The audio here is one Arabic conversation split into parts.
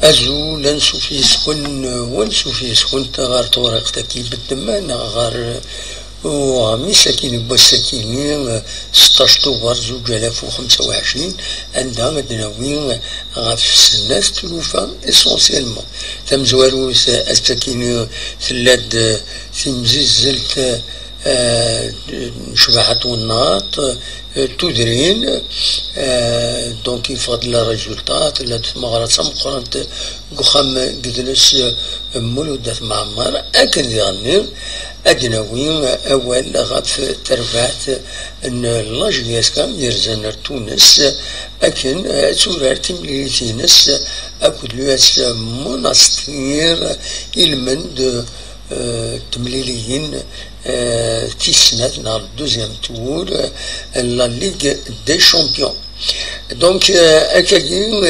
أزو لنشوف يسكن ونشوف يسكن تغار طورق تكي بالدمان غار ومساكين بساكين 16 أكتوبر 2025 عندها مدناوين غاف السنات تلوفا إسونسيالمون تم زواروس الساكين ثلاد في مزيزلت شباحة والناط تدرين دونك يفضل الريزولتات لا تمغرات سمقرانت قخام قدلس مولودات معمر أكن ذي أدناوين أول غاف ترفعت أن لاجياسكا يرزن تونس أكن تورار تمليتينس أكد لواس مناستير المند تمليليين تيسنات نهار دوزيام تور لا ليغ دي شامبيون دونك أكاين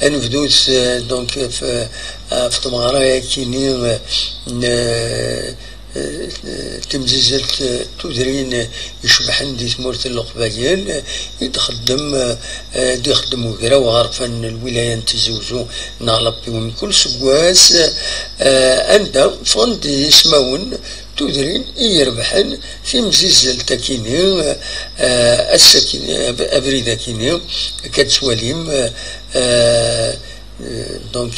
أنفدوس دونك في تمغرايا كيني تمزيزلت تودرين يشبحن دي تمورت القبايل يخدم وقرا وغرفن الولاية تزوزو نغلبي من كل سبواس عندها فند يسمون تودرين يربحن في مزيزلت كيني السكين أبريدا كيني كتسواليم دونك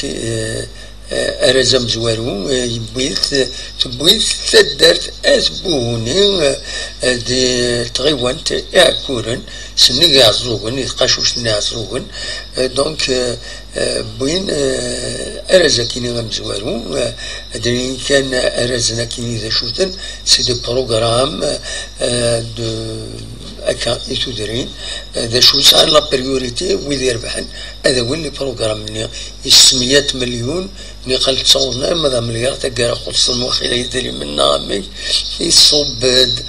أرزم زوارو يبويث تدرت أسبوني دي تغيوانت إعكورن سنة يعزوغن يتقاشو سنة يعزوغن دونك بوين أرزا كيني غمزوارو دني كان أرزنا كيني ذا شوتن سي دو بروغرام دو أكا يتودرين ذا شو سعر لا بريوريتي ويدي يربحن هذا وين البروغرام مني 600 مليون نقل تصورنا ماذا مليار تقرا خلص المخيلة يدري منا مي يصبد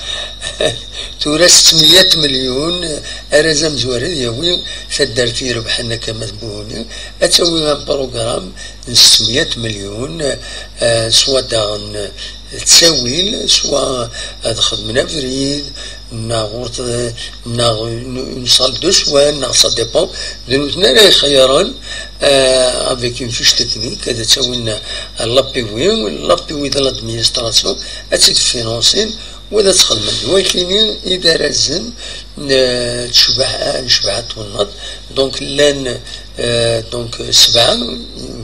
تورا 600 مليون أرزم زوارد يوي فدرتي يربحنا كمذبوني أتسوي بروغرام 600 مليون سوا داغن تساويل سوا أدخل من أفريد ناغورت نصال دو سوان ناغ سا ديبون دنوتنا راي خياران افيك اون فيش تكنيك هذا تساوينا لابيوي ديال لادمينستراسيون هاتي تفينونسين ولا تدخل من ولكن اذا رزن نشبعات والنض دونك لان دونك 7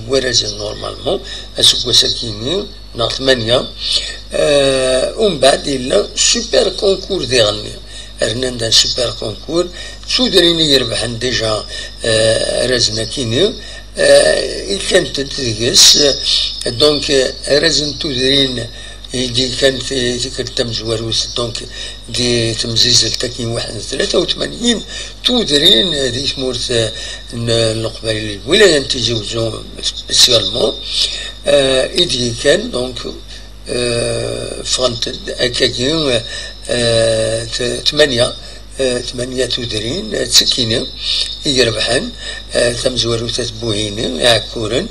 ورزن نورمالمون اسوق ساكيني ناغ 8 ومن بعد إلا سوبر كونكور ديالنا رنا سوبر كونكور سودريني يربحن ديجا رزنا كيني كانت تدرس دونك رزن تودرين دي كان في ذكر تمزوروس دونك دي تمزيز التكين 81 تودرين دي تمورت القبائل الولاية تيزوزو سبيسيالمون إيدي كان دونك فرنت أكاكين 8 تودرين تسكينة يربحن تمزورو تتبوهين يعكورن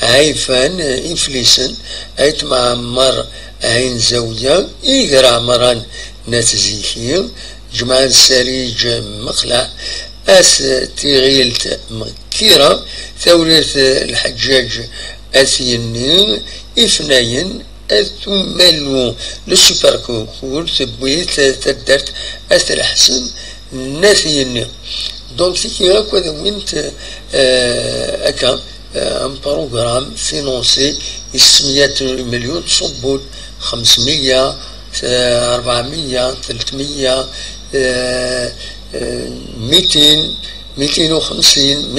عايفان إنفليسن أيت معمر عين زوجة يقرا مران نتزيكي جمع السريج مقلع أس تيغيلت مكيرة ثورة الحجاج أثيني إفناين ثمالو للسوبر كونكور تبويت تدرت أثر حسن ناثيني دونك تيكي هاكا وينت أكا ان بروغرام فينونسي 600 مليون تصبون 500 400 300 200 250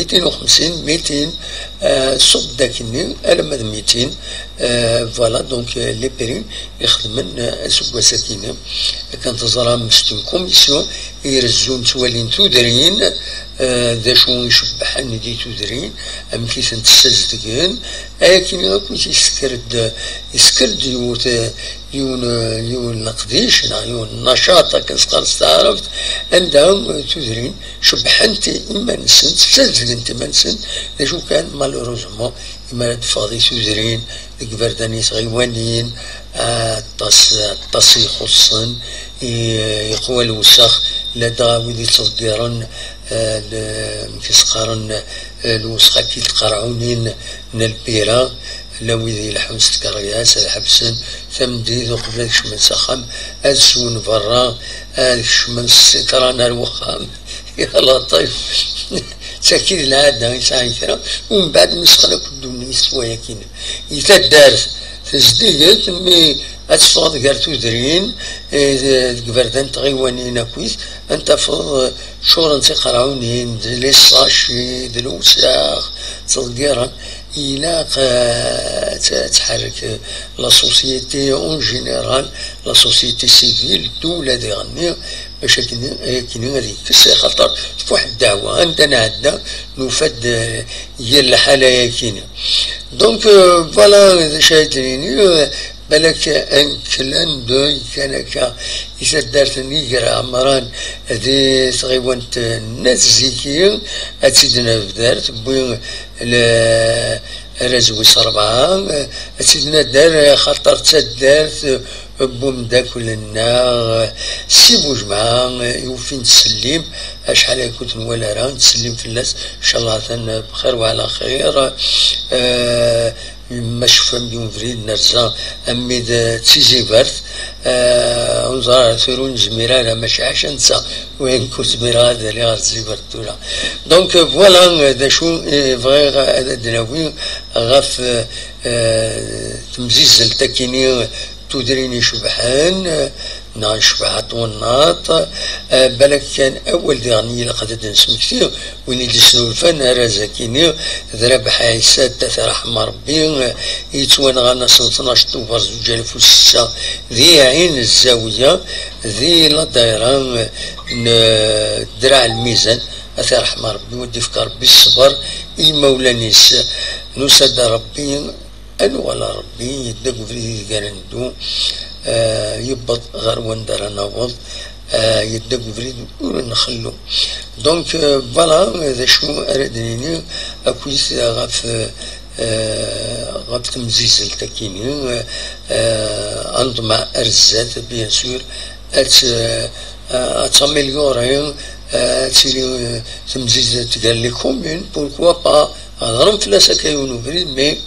صب داكني ألمد 200 فوالا دونك لي بيرين يخدمن اسوق ساكنه كانت تزرع مستون كوميسيون يرزون توالين تودرين ذا شو يشبحن دي تودرين ام كيس نتسزدقن لكن يكون يسكرد يون نقديش يون نشاط كنسقر استعرفت عندهم تودرين شبحنتي اما نسن تسزدقنت ما نسن ذا شو كان مالوروزمون اما فاضي تودرين الكبردانيس غيوانين الطاسي خصن يقوى الوسخ لدى ويدي تصديرن كيسقارن الوسخة كي تقرعونين من البيرة لو يدي الحمس تكرياس الحبسن ثمديد وقبل من سخم أزسون برا من سترانا الوخام يا لطيف تأكيد العادة يسعي كرا ومن بعد مسخنا كدوني يسوى يكين يتدارس تزديد مي أتفاض قرتو درين قبردان تغيوانين كويس أنت فض شورا تقرعونين للصاشي دلوساخ تصدقيرا إلا تحرك لا سوسيتي اون جينيرال لا سوسيتي سيفيل الدولة دي غني باش كاين هذيك خاطر فواحد الدعوة عندنا عندنا نفد هي الحالة كاينة دونك فوالا شايديني بالك ان كلان دوي كان كا إذا دارتني قرا عمران هذه تغيبونت الناس زيكية أتسيدنا بدارت بوين رزوي صربعة أتسيدنا دار خاطر تدارت بوم دا كلنا سيبو جماعة يوفين تسليم شحال كنت ولا راه تسليم في الناس إن شاء الله بخير وعلى خير ما شفهم بيوم فريد نرزا أميد تيزي برث ونزار ثورون زميرة ماشي عشان نسا وين كنت زميرة هذا اللي غازي برتولا دونك فوالا دا شو فغي هذا دناوي غاف تمزيز التكيني تدريني شبحان شبحات والناط بالك كان أول دغنية لقد نسمع كثير وين يدسنو الفن رزاكيني ضرب حيسات تثرح مربي يتوان غانا سنة 12 أكتوبر 2006 ذي عين الزاوية ذي لا دايران دراع الميزان أثرح مربي ودي فكر بالصبر إي مولانيس نسد ربي ولا ربي يدق في قرندو يبط غير وندر نوض يدق في نخلو دونك فوالا هذا شنو أردني أكويس غاف تمزيز التكيني أنظمة أرزات بيان سور أتاميليوري تيلي تمزيز تقال لي كومين بوركوا با هضرهم فلاسا كيونو فريد مي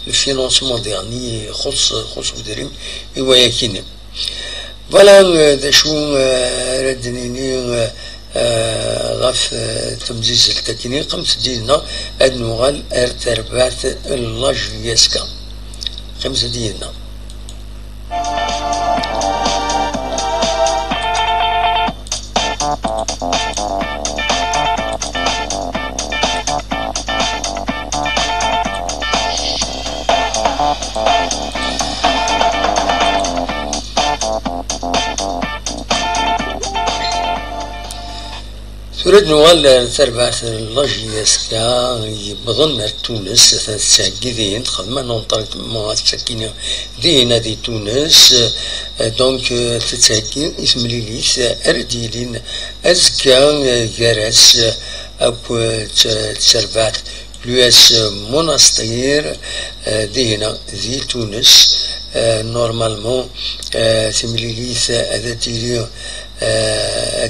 الفينونسمون ديالني خص ودريم إوا كاين فوالا دا شو ردنيني غاف تمزيز التكني قمت ديالنا هاد نوغال ارتربات لاجياسكا خمسة ديالنا تريد نوغال تربعت لاجياسكا بظن تونس تساقي تخدم نونطرق ما تساكيني دينا دي تونس دونك تساقي اسم ليليس ارديلين ازكا جرس اكو تسربعت لوس مناستير دينا دي تونس نورمالمون تمليليس هذا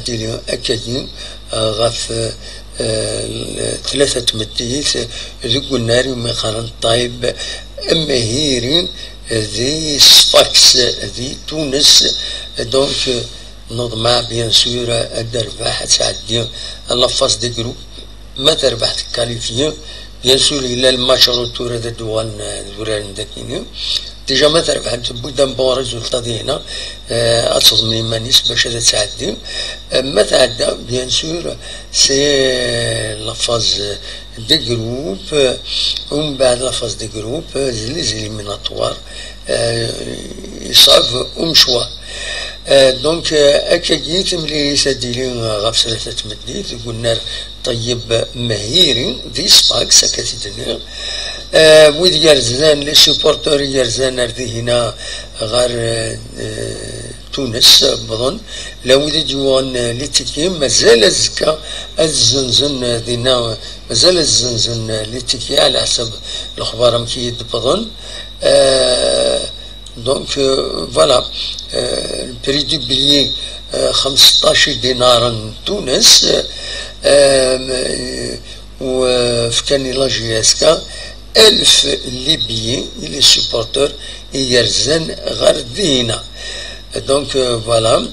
ديليو اكاديم غاف ثلاثة مديث ذو النار مخان طيب أمهيرين ذي سفاكس ذي تونس دونك نضمع بيان سور الدرباح تعدي اللفاظ دي جروب ما تربح كاليفيا بيان سور إلا المشروط هذا الدوران داكيني ديجا ما تربح بودان بون ريزولتا دينا أتصدمني مانيس باش هذا تعدي ما تعدى بيان سور سي لافاز دي جروب ومن بعد لافاز دي جروب لي زيليميناتوار يصعب ومشوار دونك أكاكي تملي ساديلين غاف ثلاثة مديت قلنا طيب مهيري دي سباك سكتي دنيا ويد يرزان لي سوبورتور يرزان ردي هنا غير تونس بظن لو ديوان ليتيكي مازال الزكا الزنزن دينا مازال الزنزن ليتيكي على حسب الاخبار مكيد بظن دونك فوالا البري دو بليي 15 دينار تونس وفكاني لا جي اس كا 1000 ليبيين لي سوبورتور يرزن غردينا. دونك فوالا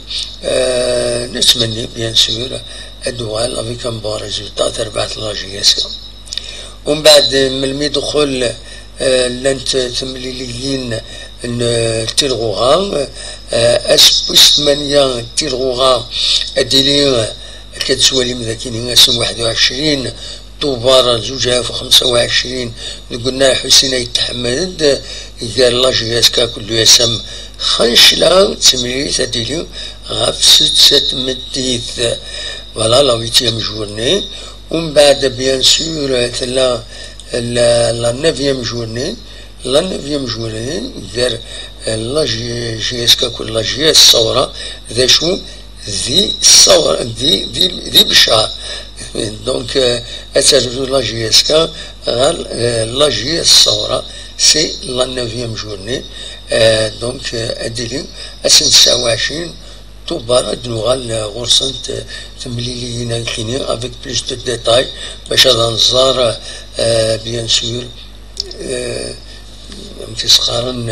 نتمنى بيان سور الدوال افيك ان بون ريزولتا تربحت لا جي اس كا. ومن بعد من دخول لانت تمليليين تلغوغا اسبوس مانيا تلغوغا اديلي كتسوالي مذاكيني اسم 21 طوبار 2025 قلنا حسين يتحمد قال لا جي اس كا كل يسم خنشلا تمليت اديلي غاف 6 مديث فوالا لا 8 جورني. ومن بعد بيان سور ثلا لا 9 جورني لا 9 جورني دار لا جي اس كا كل لا جي اس الثورة ذا شو ذي الثورة ذي بشار. دونك اترجو لا جي اس كا لا جي اس الثورة سي لا 9 جورني. دونك اديلي اسن 29 طوبار دنوغال غرسنت تمليليين الكيني افيك بلوس دو ديتاي باش هذا نزار بيان سور تسخرن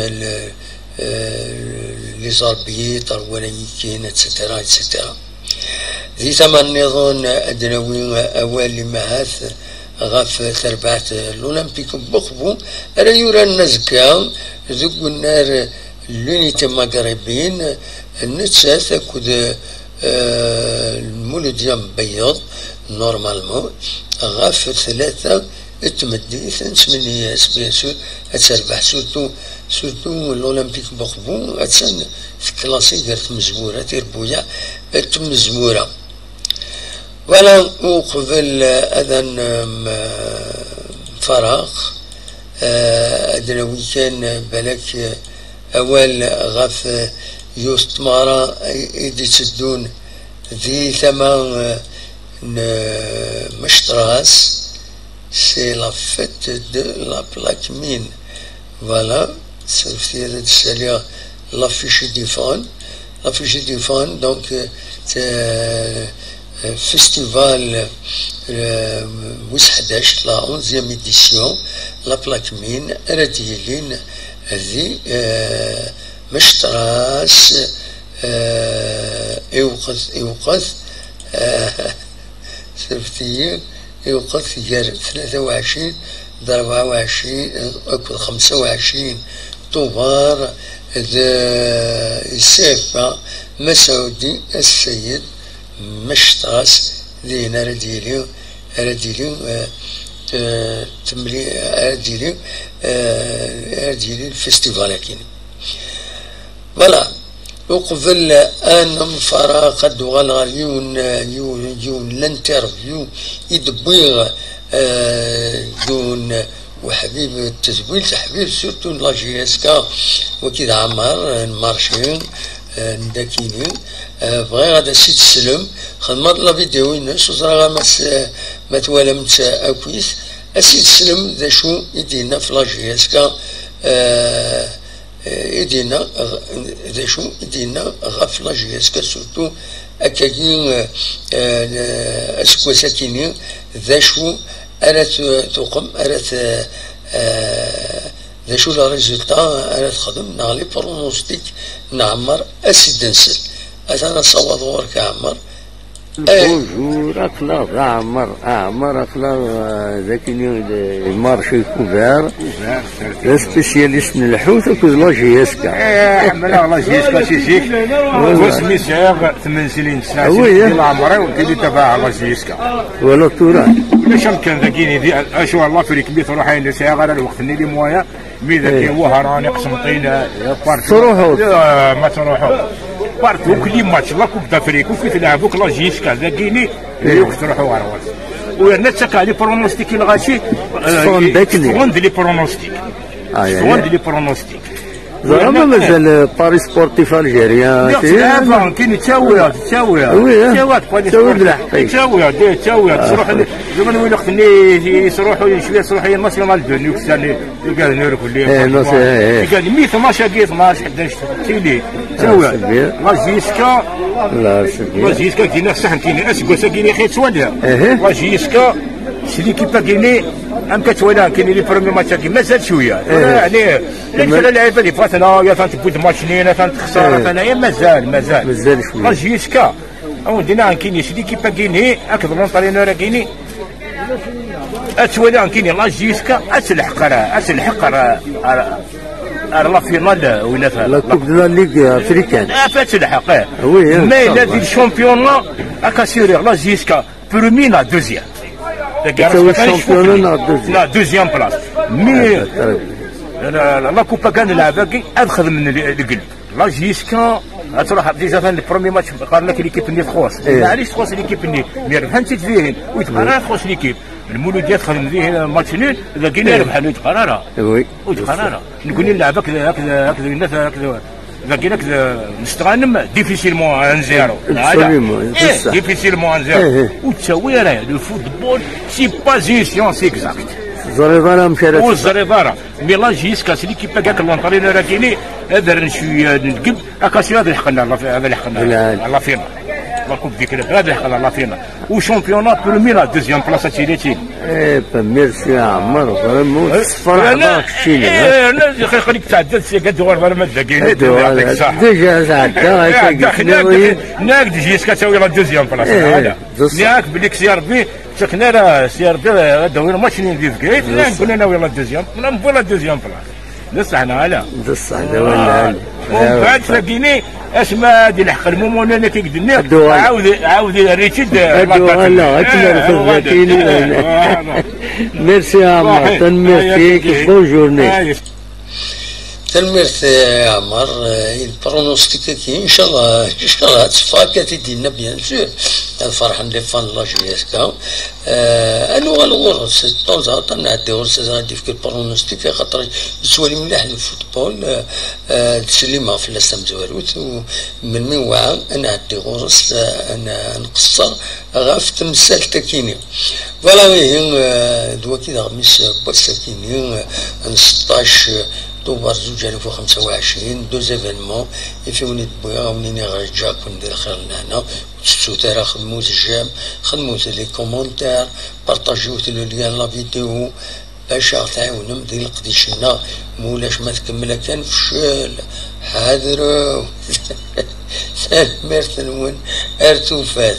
لي زاربيت الولايكين اتسيتيرا اتسيتيرا. ذي ثمن نظن ادنوي اوالي معاث غاف تربعت الاولمبيك بخبو راه يورا النزكا ذوك النار لونيتي مغربيين نتساس اكود المولوديا مبيض نورمالمون غاف 3 تمديث نسمنياس بيان سور اتربح سورتو الاولمبيك بخبو اتسن في كلاسي ديال تمزموره تيربويا تمزموره. ولا وقبل اذن فراغ ادنوي كان بالك اول غاف يستمارا ايدي تسدون ذي ثمان مشتراس سي لا فيت دو لا بلاك مين. فوالا صرفتي هذا السالية لافيشي ديفون دونك فيستيفال ويس 11 لا 11 ايديسيون لا بلاك مين راديلين ذي مشتراس يوقف صرفتي يوقف جار 23 ضرب 24 أكل 25 طوبار السيفة مسعودي السيد مشتراس لينا رديلي تملي رديلي الفستيفال كيني. فوالا وقبل ان فراغ الدوغال يون الانترفيو يدبيغ دون وحبيب التزويل تحبيب سورتو لا جي اس كا وكذا عمر المارشين نداكيني بغي غادا سيد السلم خدمت لا فيديو الناس وزرا ما توالمت اكويس السيد السلم ذا شو يدينا في لا جي اس كا يدينا ذا شو يدينا غاف لا جي اس كا سورتو اكاكين اسكو ساكيني ذا شو أرات تقم أرات ذا شو لا ريزولتا أرات خدم نغلي برونوستيك نعمر أسيد نسل أنا صوت غورك عمر بونجور أخلاق عمر أخلاق ذاك المارشي كوفار سبيسياليست من الحوت وكوز لا جي اس كا حملا لا جي اس كا سيسيك واسمي شاغ 8 سنين 9 سنين ديال عمري وكيدي تبع لا جي اس كا ولا تورا باش كان ذاكيني دي اشوا الله فريك بيت روح اللي ساعه غير الوقت اللي مويا مي ذاك هو هراني قسمطين تروحوا ما تروحوا بارتو كل ماتش لا كوب دافريك وكي تلعبوك لا جي اس كا ذاكيني يوك تروحوا غير وهنا تسكا لي برونوستيك الغاشي فون دي لي برونوستيك زعما مازال باري سبورتيف الجيريان كاين تاويات تروح زعما وين وقت اللي يروحوا شويه يروحوا ناسيونال دو نيوكس اللي قال نورك اللي قال 112 11 تيلي تاويات لا جيسكا كاين صح كاين اسكو كاين خير سوالا لا جيسكا سي ليكيب كاين ام كتولى كاين لي برومي ماتش مازال شويه يعني لا اللعيبه اللي فاتنا يا تنتبوز ماتشين تخسر انايا مازال شويه لا جيسكا ودينا كاين شي ليكيب كاين اكثر من طرينور كاين اتولى كاين لا جيسكا اتلحق لا فينال ولا لا كوب دو لا ليغ افريكان فتلحق مي لا دي الشامبيون اكاسيري لا جيسكا برومي لا دوزيام لا دوزيام بلاص مي لا كوبا كان لعبها ادخل من القلب لا جيسكا تروح ديجا في البرومي ماتش قال لك ليكيب اللي تخوص معليش تخوص ليكيب اللي ميربح انت فيهن ويتقرر تخوص ليكيب المولود يدخل فيه ماتش نيل اذا كاين يربح ويتقرر ويتقرر نقول نلعب هكذا الناس هكذا اذا كاين هكذا نستغنم ديفيسيلمون 1-0 ديفيسيلمون 1-0 وتساوي راه لو فوتبول سي با زين سيونس اكزاكت الزريباره مشات والزريباره مي لا جيسكا سي ليكيب كاع لونطرينور راه كاينين هذا شويه نقب اكاسيو هذا لحقنا هذا لحقنا لا فينا لا كوب ديك هذا لحقنا لا فينا وشامبيونات برومي لا دوزيام بلاصه تيليتي ميرسي يا عمر فريمون صفر هذاك الشيء انا خليك تعدل سي قد غير ما كاين ديجا تعدى ناك جيسكا تساوي لا دوزيام بلاصه هذا ياك بليك سي ربي سكنا راه سي ربي هذا هو الماتش اللي ندير كاين نقول انا ولا دوزيام ولا دوزيام بلاصه نصحنا على نصحنا ولا ومن بعد تلاقيني اسماء ديال الحق المومون انا كيقدني عاود ريتشد لا ميرسي يا عمر تنميرتيك بون جورني تنميرت يا عمر البرونوستيك ان شاء الله تصفى كتدينا بيان سور الفرحه اللي فان لا جيسكا انو غنورس طونزا تنعدي ورس غادي في البرونوستيك خاطر يسوالي مليح الفوتبول تسليمه في لسام زواروت ومن وعام انا عندي غرس انا نقصر غاف تمثال تكيني فوالا دوا كي غمس بوسكيني 16 اكتوبر 2025 دو زيفينمون يفيوني بويا منين غنرجع كون ندير خير لهنا تشتو ترى خدمو الجام خدمو لي كومونتير بارطاجيو لو ليان لا فيديو باش تعاونهم ديال القديشنا مولاش ما تكملها كان فشل حاضروا ميرتن وين ارتو فات